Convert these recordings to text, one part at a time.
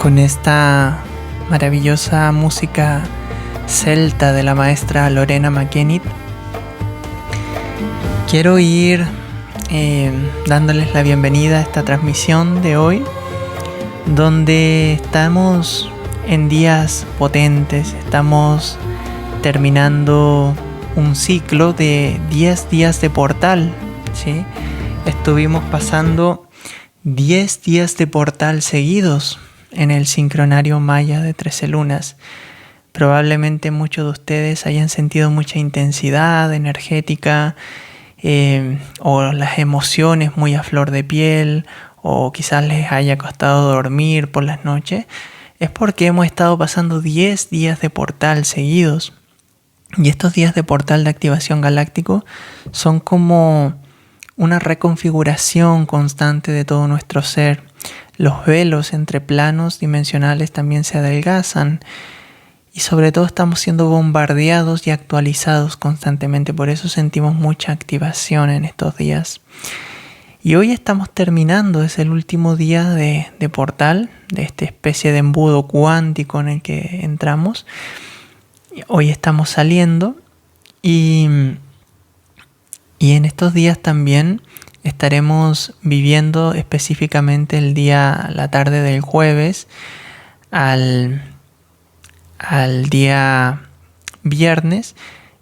con esta maravillosa música celta de la maestra Lorena McKennitt. Quiero ir dándoles la bienvenida a esta transmisión de hoy, donde estamos en días potentes, estamos terminando un ciclo de 10 días de portal, ¿sí? Estuvimos pasando 10 días de portal seguidos en el sincronario maya de 13 lunas. Probablemente muchos de ustedes hayan sentido mucha intensidad energética o las emociones muy a flor de piel, o quizás les haya costado dormir por las noches. Es porque hemos estado pasando 10 días de portal seguidos. Y estos días de portal de activación galáctico son como una reconfiguración constante de todo nuestro ser. Los velos entre planos dimensionales también se adelgazan y sobre todo estamos siendo bombardeados y actualizados constantemente. Por eso sentimos mucha activación en estos días. Y hoy estamos terminando, es el último día de portal, de esta especie de embudo cuántico en el que entramos. Hoy estamos saliendo y en estos días también estaremos viviendo específicamente la tarde del jueves al día viernes.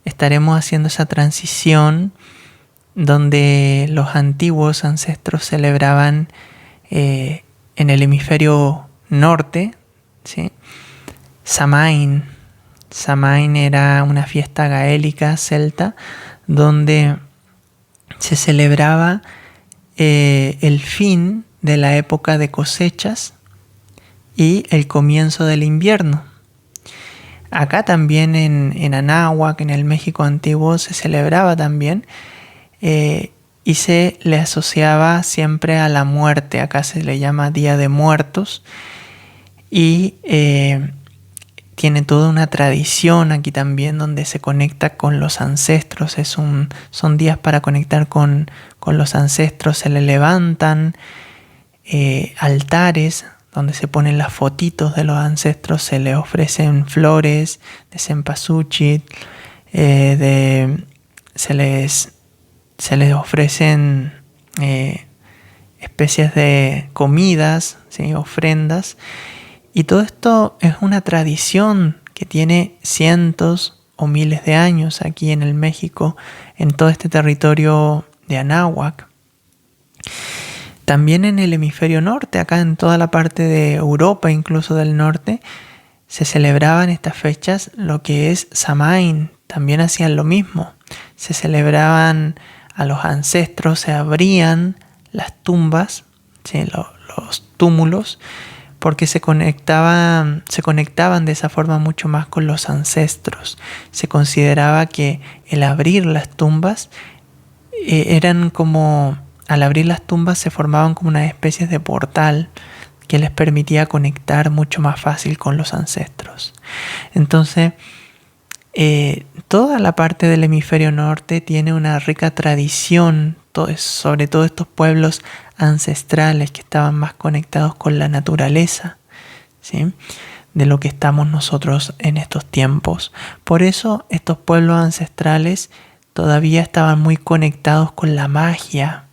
Estaremos haciendo esa transición donde los antiguos ancestros celebraban en el hemisferio norte, ¿sí? Samain. Samain era una fiesta gaélica celta donde se celebraba el fin de la época de cosechas y el comienzo del invierno. Acá también en Anáhuac, en el México antiguo, se celebraba también y se le asociaba siempre a la muerte. Acá se le llama Día de Muertos y tiene toda una tradición aquí también donde se conecta con los ancestros. Son días para conectar con los ancestros. Se le levantan altares donde se ponen las fotitos de los ancestros. Se les ofrecen flores de cempasúchil. Se les ofrecen especies de comidas, ¿sí? Ofrendas. Y todo esto es una tradición que tiene cientos o miles de años aquí en el México, en todo este territorio de Anáhuac. También en el hemisferio norte, acá en toda la parte de Europa, incluso del norte, se celebraban estas fechas lo que es Samain. También hacían lo mismo. Se celebraban a los ancestros, se abrían las tumbas, ¿sí? Los túmulos, porque se conectaban de esa forma mucho más con los ancestros. Se consideraba que el abrir las tumbas al abrir las tumbas se formaban como una especie de portal que les permitía conectar mucho más fácil con los ancestros. Entonces, toda la parte del hemisferio norte tiene una rica tradición, sobre todo estos pueblos ancestrales que estaban más conectados con la naturaleza, ¿sí? De lo que estamos nosotros en estos tiempos. Por eso estos pueblos ancestrales todavía estaban muy conectados con la magia.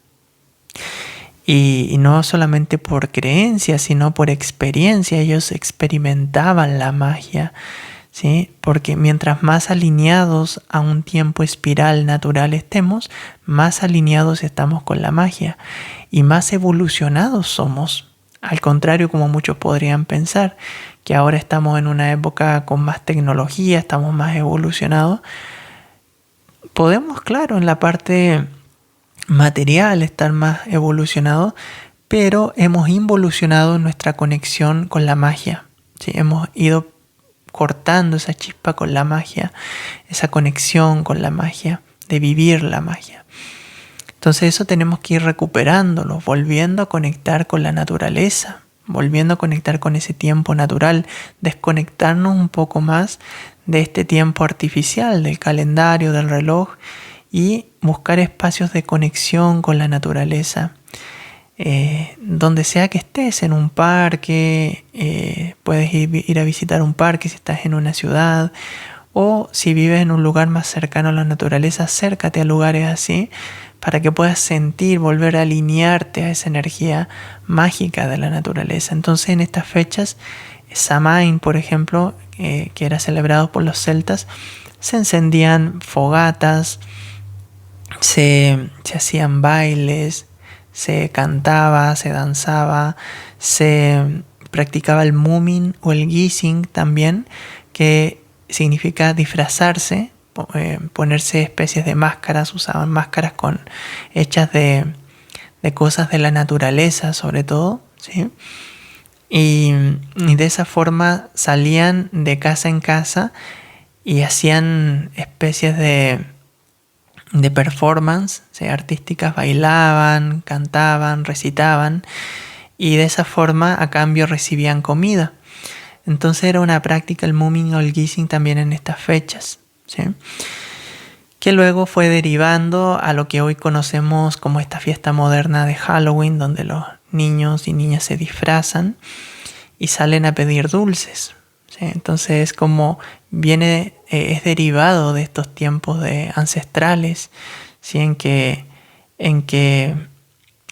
Y no solamente por creencia, sino por experiencia. Ellos experimentaban la magia, ¿sí? Porque mientras más alineados a un tiempo espiral natural estemos, más alineados estamos con la magia y más evolucionados somos. Al contrario, como muchos podrían pensar, que ahora estamos en una época con más tecnología, estamos más evolucionados. Podemos, claro, en la parte material estar más evolucionados, pero hemos involucionado nuestra conexión con la magia, ¿sí? Hemos ido cortando esa chispa con la magia, esa conexión con la magia, de vivir la magia. Entonces eso tenemos que ir recuperándolo, volviendo a conectar con la naturaleza, volviendo a conectar con ese tiempo natural, desconectarnos un poco más de este tiempo artificial, del calendario, del reloj, y buscar espacios de conexión con la naturaleza. donde sea que estés, en un parque, puedes ir a visitar un parque si estás en una ciudad, o si vives en un lugar más cercano a la naturaleza, acércate a lugares así para que puedas sentir, volver a alinearte a esa energía mágica de la naturaleza. Entonces en estas fechas, Samhain, por ejemplo, que era celebrado por los celtas, se encendían fogatas, se hacían bailes, se cantaba, se danzaba, se practicaba el mumming o el guising también, que significa disfrazarse, ponerse especies de máscaras, usaban máscaras hechas de cosas de la naturaleza sobre todo, ¿sí? Y de esa forma salían de casa en casa y hacían especies de performance, ¿sí? Artísticas, bailaban, cantaban, recitaban, y de esa forma a cambio recibían comida. Entonces era una práctica el mumming o el guising también en estas fechas, ¿sí? Que luego fue derivando a lo que hoy conocemos como esta fiesta moderna de Halloween, donde los niños y niñas se disfrazan y salen a pedir dulces, ¿sí? Entonces como es derivado de estos tiempos ancestrales, ¿sí? en que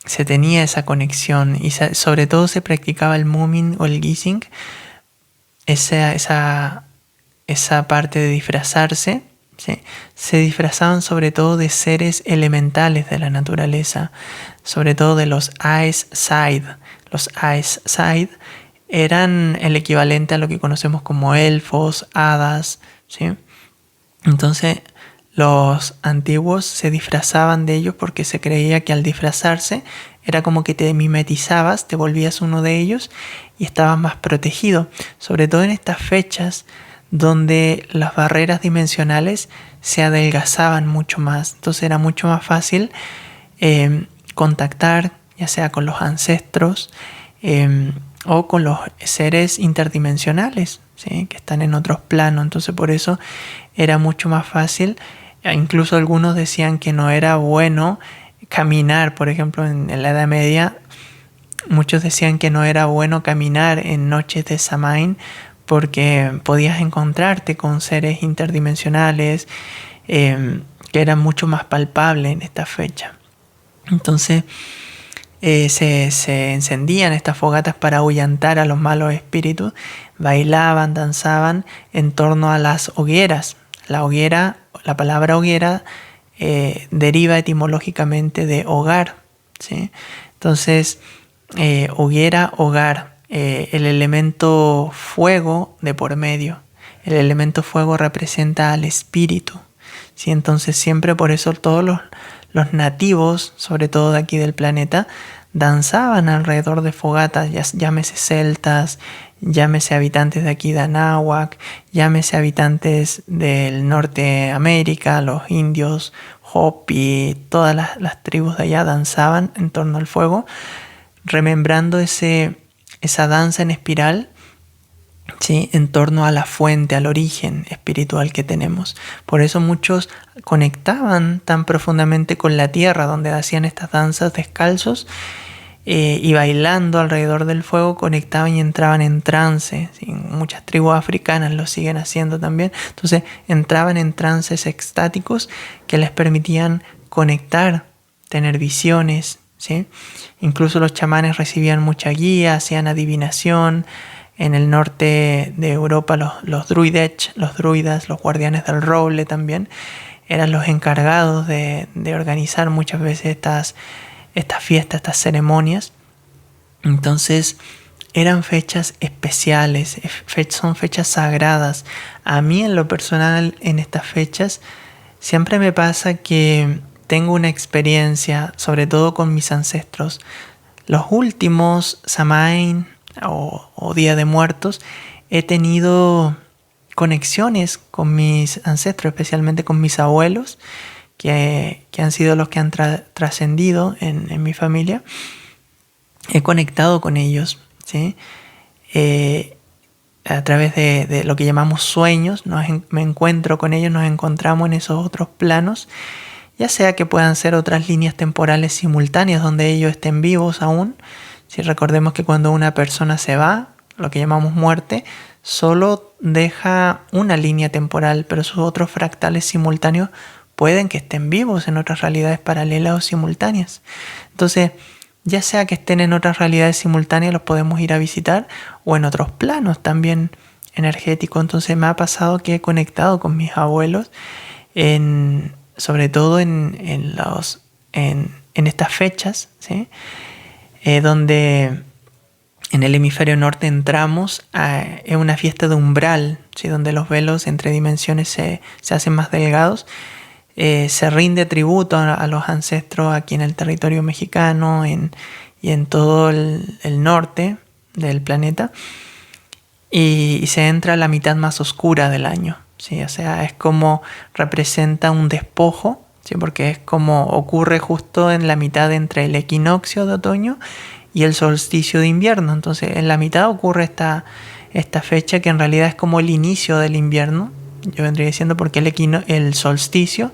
se tenía esa conexión y sobre todo se practicaba el mumming o el guising, esa parte de disfrazarse, ¿sí? Se disfrazaban sobre todo de seres elementales de la naturaleza, sobre todo de los Aes-Sedai. Los Aes-Sedai eran el equivalente a lo que conocemos como elfos, hadas, ¿sí? Entonces los antiguos se disfrazaban de ellos porque se creía que al disfrazarse era como que te mimetizabas, te volvías uno de ellos y estabas más protegido, sobre todo en estas fechas donde las barreras dimensionales se adelgazaban mucho más. Entonces era mucho más fácil contactar, ya sea con los ancestros o con los seres interdimensionales, ¿sí? Que están en otros planos. Entonces por eso era mucho más fácil. Incluso algunos decían que no era bueno caminar, por ejemplo, en la Edad Media, muchos decían que no era bueno caminar en noches de Samhain porque podías encontrarte con seres interdimensionales que eran mucho más palpables en esta fecha. Entonces se encendían estas fogatas para ahuyentar a los malos espíritus, bailaban, danzaban en torno a las hogueras. La palabra hoguera deriva etimológicamente de hogar, ¿sí? Entonces, hoguera, hogar, el elemento fuego de por medio. El elemento fuego representa al espíritu, ¿sí? Entonces siempre por eso todos los nativos, sobre todo de aquí del planeta, danzaban alrededor de fogatas, llámese celtas, llámese habitantes de aquí de Anáhuac, llámese habitantes del Norteamérica, los indios, Hopi, todas las tribus de allá danzaban en torno al fuego, remembrando esa danza en espiral, ¿sí? En torno a la fuente, al origen espiritual que tenemos. Por eso muchos conectaban tan profundamente con la tierra, donde hacían estas danzas descalzos y bailando alrededor del fuego, conectaban y entraban en trance, ¿sí? Muchas tribus africanas lo siguen haciendo también. Entonces entraban en trances extáticos que les permitían conectar, tener visiones, ¿sí? Incluso los chamanes recibían mucha guía, hacían adivinación. En el norte de Europa los druidas, los guardianes del roble también, eran los encargados de organizar muchas veces estas fiestas, estas ceremonias. Entonces eran fechas especiales, son fechas sagradas. A mí en lo personal en estas fechas siempre me pasa que tengo una experiencia, sobre todo con mis ancestros. Los últimos Samhain o Día de Muertos, he tenido conexiones con mis ancestros, especialmente con mis abuelos, que han sido los que han trascendido en mi familia. He conectado con ellos, ¿sí? A través de lo que llamamos sueños, me encuentro con ellos, nos encontramos en esos otros planos ya sea que puedan ser otras líneas temporales simultáneas donde ellos estén vivos aún. Si recordemos que cuando una persona se va, lo que llamamos muerte, solo deja una línea temporal, pero sus otros fractales simultáneos pueden que estén vivos en otras realidades paralelas o simultáneas. Entonces, ya sea que estén en otras realidades simultáneas, los podemos ir a visitar, o en otros planos también energéticos. Entonces me ha pasado que he conectado con mis abuelos, sobre todo en estas fechas, ¿sí? Donde en el hemisferio norte entramos en una fiesta de umbral, ¿sí? Donde los velos entre dimensiones se hacen más delgados. Se rinde tributo a los ancestros aquí en el territorio mexicano y en todo el norte del planeta, y se entra a la mitad más oscura del año, ¿sí? O sea, es como representa un despojo, ¿sí? Porque es como ocurre justo en la mitad entre el equinoccio de otoño y el solsticio de invierno. Entonces en la mitad ocurre esta fecha que en realidad es como el inicio del invierno. Yo vendría diciendo porque el solsticio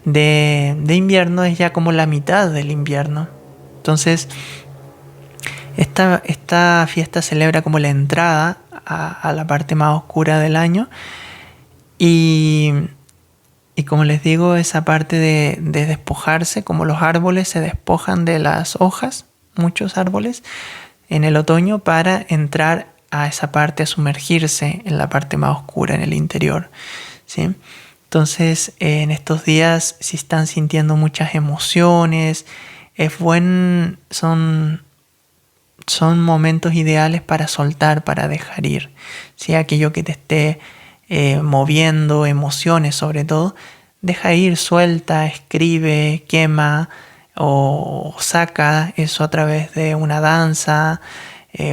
de invierno es ya como la mitad del invierno. Entonces esta fiesta celebra como la entrada a la parte más oscura del año, y como les digo, esa parte de despojarse, como los árboles se despojan de las hojas, muchos árboles en el otoño, para entrar a esa parte, a sumergirse en la parte más oscura, en el interior, ¿sí? Entonces, en estos días, si están sintiendo muchas emociones, son momentos ideales para soltar, para dejar ir, ¿sí? Aquello que te esté moviendo, emociones sobre todo, deja ir, suelta, escribe, quema o saca eso a través de una danza,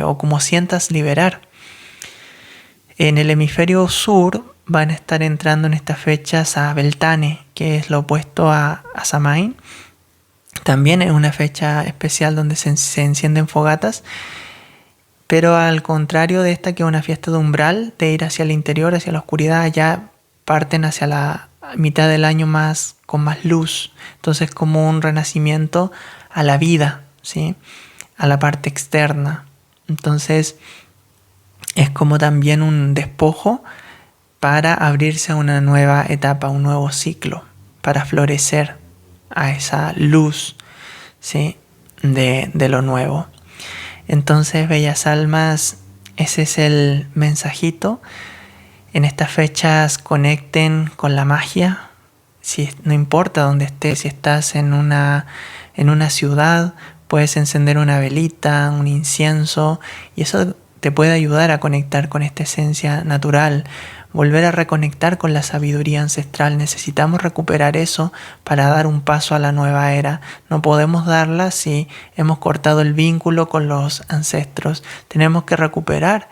o como sientas liberar. En el hemisferio sur van a estar entrando en estas fechas a Beltane, que es lo opuesto a Samhain. También es una fecha especial donde se encienden fogatas, pero al contrario de esta, que es una fiesta de umbral, de ir hacia el interior, hacia la oscuridad, ya parten hacia la mitad del año con más luz. Entonces, como un renacimiento a la vida, ¿sí? A la parte externa. Entonces, es como también un despojo para abrirse a una nueva etapa, un nuevo ciclo, para florecer a esa luz, ¿sí? de lo nuevo. Entonces, bellas almas, ese es el mensajito. En estas fechas conecten con la magia. No importa dónde estés, si estás en una ciudad, puedes encender una velita, un incienso, y eso te puede ayudar a conectar con esta esencia natural, volver a reconectar con la sabiduría ancestral. Necesitamos recuperar eso para dar un paso a la nueva era. No podemos darla si hemos cortado el vínculo con los ancestros. Tenemos que recuperar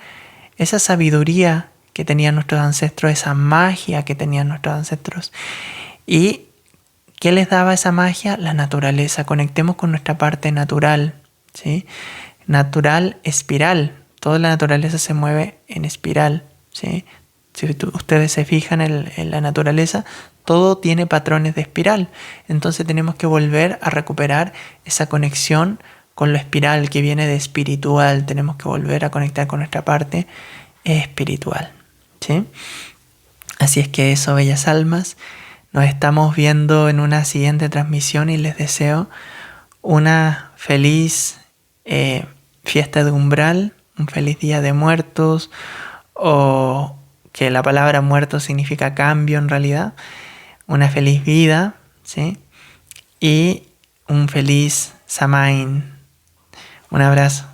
esa sabiduría que tenían nuestros ancestros, esa magia que tenían nuestros ancestros. ¿Y qué les daba esa magia? La naturaleza. Conectemos con nuestra parte natural, ¿sí? Natural, espiral. Toda la naturaleza se mueve en espiral, ¿sí? Si ustedes se fijan en la naturaleza, todo tiene patrones de espiral. Entonces tenemos que volver a recuperar esa conexión con lo espiral que viene de espiritual. Tenemos que volver a conectar con nuestra parte espiritual, ¿sí? Así es que eso, bellas almas. Nos estamos viendo en una siguiente transmisión y les deseo una feliz fiesta de umbral, un feliz día de muertos, o que la palabra muerto significa cambio en realidad, una feliz vida, ¿sí? Y un feliz Samhain. Un abrazo.